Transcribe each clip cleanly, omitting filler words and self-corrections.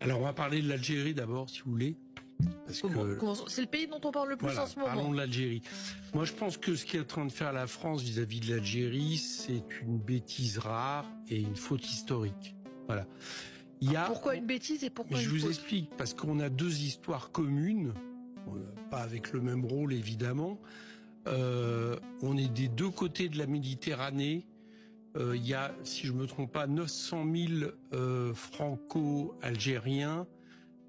Alors on va parler de l'Algérie d'abord, si vous voulez. C'est le pays dont on parle le plus en ce moment. Parlons de l'Algérie. Moi, je pense que ce qu'est en train de faire la France vis-à-vis de l'Algérie, c'est une bêtise rare et une faute historique. Voilà. Pourquoi une bêtise et pourquoi une faute ? Je vous explique, parce qu'on a deux histoires communes, pas avec le même rôle évidemment. On est des deux côtés de la Méditerranée. Il y a, si je me trompe pas, 900 000 franco-algériens.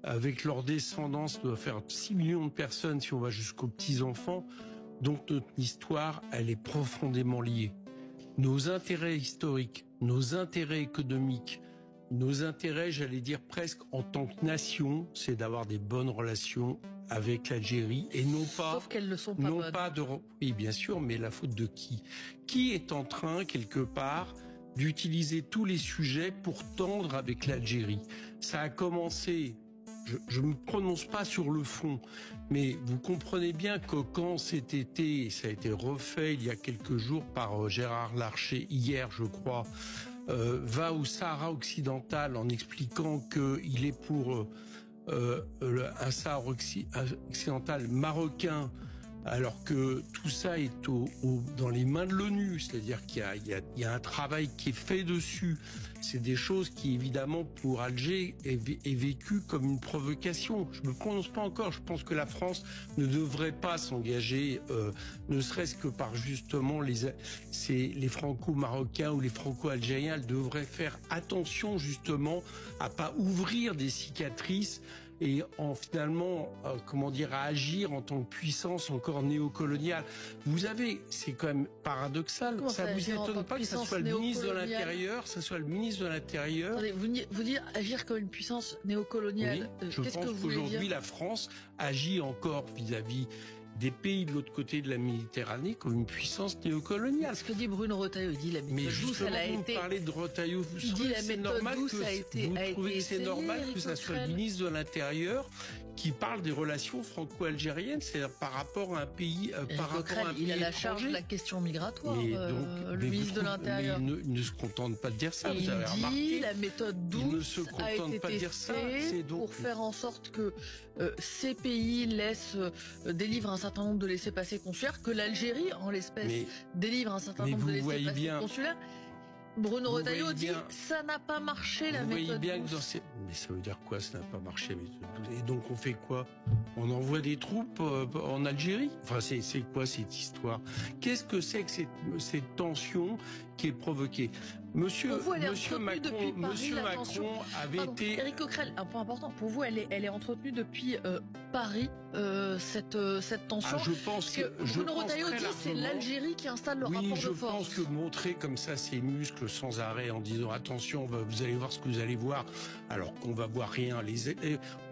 Avec leur descendance, ça doit faire 6 millions de personnes si on va jusqu'aux petits-enfants. Donc notre histoire, elle est profondément liée. Nos intérêts historiques, nos intérêts économiques, nos intérêts, j'allais dire presque en tant que nation, c'est d'avoir des bonnes relations avec l'Algérie et non pas... Sauf qu'elles ne sont pas bonnes. Oui, bien sûr, mais la faute de qui ? Qui est en train, quelque part, d'utiliser tous les sujets pour tendre avec l'Algérie ? Ça a commencé... Je ne me prononce pas sur le fond, mais vous comprenez bien que quand cet été, et ça a été refait il y a quelques jours par Gérard Larcher, hier je crois, va au Sahara occidental en expliquant qu'il est pour un Sahara occidental marocain, alors que tout ça est dans les mains de l'ONU, c'est-à-dire qu'il y a un travail qui est fait dessus. C'est des choses qui, évidemment, pour Alger, est vécu comme une provocation. Je ne me prononce pas encore. Je pense que la France ne devrait pas s'engager, ne serait-ce que par justement les franco-marocains ou les franco-algériens. Elles devraient faire attention justement à pas ouvrir des cicatrices et finalement, à agir en tant que puissance encore néocoloniale. Vous avez, c'est quand même paradoxal. Comment ça vous étonne pas que ça soit le ministre de l'Intérieur, Attendez, vous dites agir comme une puissance néocoloniale. Oui, je pense qu'aujourd'hui la France agit encore vis-à-vis des pays de l'autre côté de la Méditerranée comme une puissance néocoloniale. Ce que dit Bruno Retailleau, il dit la méthode douce, elle a été... Mais justement, vous parlez de Retailleau, vous trouvez que c'est normal que ça soit le ministre de l'Intérieur qui parle des relations franco-algériennes, c'est-à-dire par rapport à un pays, il a la charge de la question migratoire, le ministre de l'Intérieur. Mais il ne se contente pas de dire ça, vous avez remarqué. Il dit la méthode douce a été testée pour faire en sorte que ces pays délivrent un certain nombre de laissez-passer consulaires, que l'Algérie, en l'espèce, délivre un certain nombre de laissez-passer consulaires. Bruno Retailleau dit ça n'a pas marché la méthode douce. Mais ça veut dire quoi, ça n'a pas marché la méthode douce ? Et donc on fait quoi ? On envoie des troupes en Algérie ? Enfin, c'est quoi cette histoire ? Qu'est-ce que c'est que cette tension qui est provoquée ? Monsieur Macron avait été... Éric Coquerel, un point important. Pour vous, elle est entretenue depuis Paris, cette tension. Je pense que Bruno Retailleau dit c'est l'Algérie qui installe le rapport de force. Oui, je pense que montrer comme ça ses muscles sans arrêt en disant attention, vous allez voir ce que vous allez voir, alors qu'on va voir rien.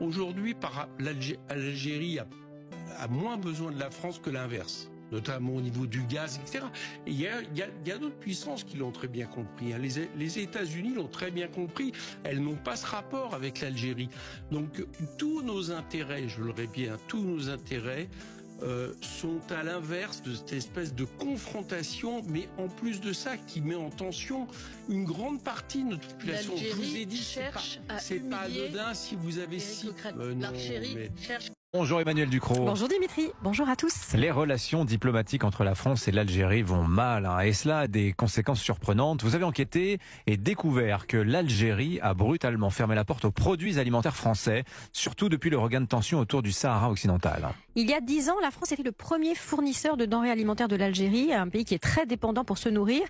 Aujourd'hui, l'Algérie a moins besoin de la France que l'inverse, notamment au niveau du gaz, etc. Et il y a d'autres puissances qui l'ont très bien compris. Les États-Unis l'ont très bien compris. Elles n'ont pas ce rapport avec l'Algérie. Donc tous nos intérêts, je le répète, tous nos intérêts sont à l'inverse de cette espèce de confrontation, mais en plus de ça, qui met en tension une grande partie de notre population. Je vous ai dit, c'est pas anodin si vous avez l'Algérie cherche. Bonjour Emmanuel Ducrot. Bonjour Dimitri, bonjour à tous. Les relations diplomatiques entre la France et l'Algérie vont mal, et cela a des conséquences surprenantes. Vous avez enquêté et découvert que l'Algérie a brutalement fermé la porte aux produits alimentaires français, surtout depuis le regain de tension autour du Sahara occidental. Il y a 10 ans, la France était le premier fournisseur de denrées alimentaires de l'Algérie, un pays qui est très dépendant pour se nourrir.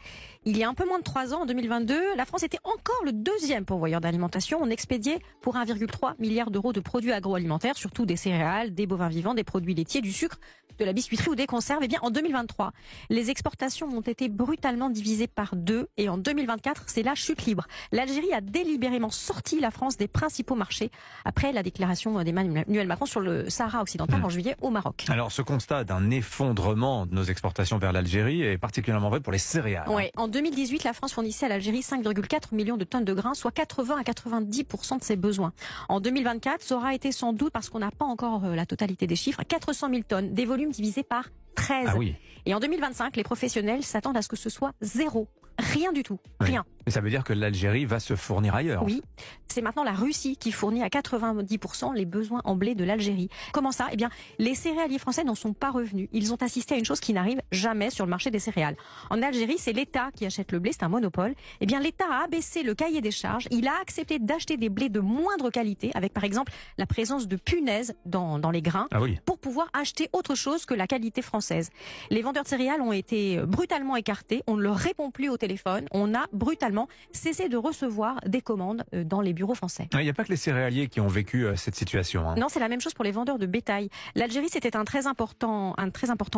Il y a un peu moins de 3 ans, en 2022, la France était encore le deuxième pourvoyeur d'alimentation. On expédiait pour 1,3 milliard d'euros de produits agroalimentaires, surtout des céréales, des bovins vivants, des produits laitiers, du sucre, de la biscuiterie ou des conserves. Eh bien, en 2023, les exportations ont été brutalement divisées par 2 et en 2024, c'est la chute libre. L'Algérie a délibérément sorti la France des principaux marchés après la déclaration d'Emmanuel Macron sur le Sahara occidental en juillet au Maroc. Alors, ce constat d'un effondrement de nos exportations vers l'Algérie est particulièrement vrai pour les céréales. Oui, en 2018, la France fournissait à l'Algérie 5,4 millions de tonnes de grains, soit 80 à 90% de ses besoins. En 2024, ça aura été sans doute, parce qu'on n'a pas encore la totalité des chiffres, 400 000 tonnes, des volumes divisés par 13. Ah oui. Et en 2025, les professionnels s'attendent à ce que ce soit zéro. Rien du tout, rien. Et ça veut dire que l'Algérie va se fournir ailleurs. Oui, c'est maintenant la Russie qui fournit à 90% les besoins en blé de l'Algérie. Comment ça? Eh bien, les céréaliers français n'en sont pas revenus. Ils ont assisté à une chose qui n'arrive jamais sur le marché des céréales. En Algérie, c'est l'État qui achète le blé, c'est un monopole. Eh bien, l'État a abaissé le cahier des charges. Il a accepté d'acheter des blés de moindre qualité, avec par exemple la présence de punaises dans les grains, pour pouvoir acheter autre chose que la qualité française. Les vendeurs de céréales ont été brutalement écartés. On ne leur répond plus au téléphone. On a brutalement cessé de recevoir des commandes dans les bureaux français. Il n'y a pas que les céréaliers qui ont vécu cette situation. Non, c'est la même chose pour les vendeurs de bétail. L'Algérie, c'était un très important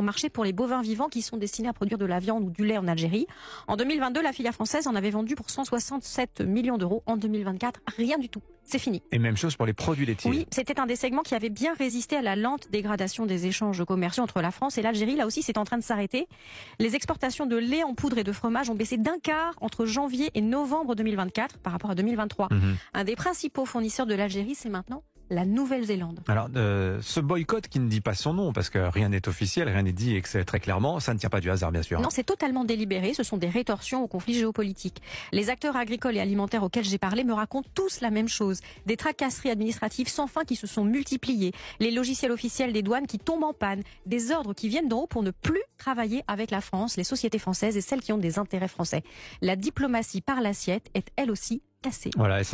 marché pour les bovins vivants qui sont destinés à produire de la viande ou du lait en Algérie. En 2022, la filière française en avait vendu pour 167 millions d'euros. En 2024, rien du tout. C'est fini. Et même chose pour les produits laitiers. Oui, c'était un des segments qui avait bien résisté à la lente dégradation des échanges commerciaux entre la France et l'Algérie. Là aussi, c'est en train de s'arrêter. Les exportations de lait en poudre et de fromage ont baissé d'un quart entre janvier et novembre 2024 par rapport à 2023. Un des principaux fournisseurs de l'Algérie, c'est maintenant la Nouvelle-Zélande. Alors, ce boycott qui ne dit pas son nom, parce que rien n'est officiel, rien n'est dit et que c'est très clairement, ça ne tient pas du hasard, bien sûr. Non, c'est totalement délibéré. Ce sont des rétorsions au conflit géopolitique. Les acteurs agricoles et alimentaires auxquels j'ai parlé me racontent tous la même chose. Des tracasseries administratives sans fin qui se sont multipliées. Les logiciels officiels des douanes qui tombent en panne. Des ordres qui viennent d'en haut pour ne plus travailler avec la France, les sociétés françaises et celles qui ont des intérêts français. La diplomatie par l'assiette est elle aussi cassée. Voilà, et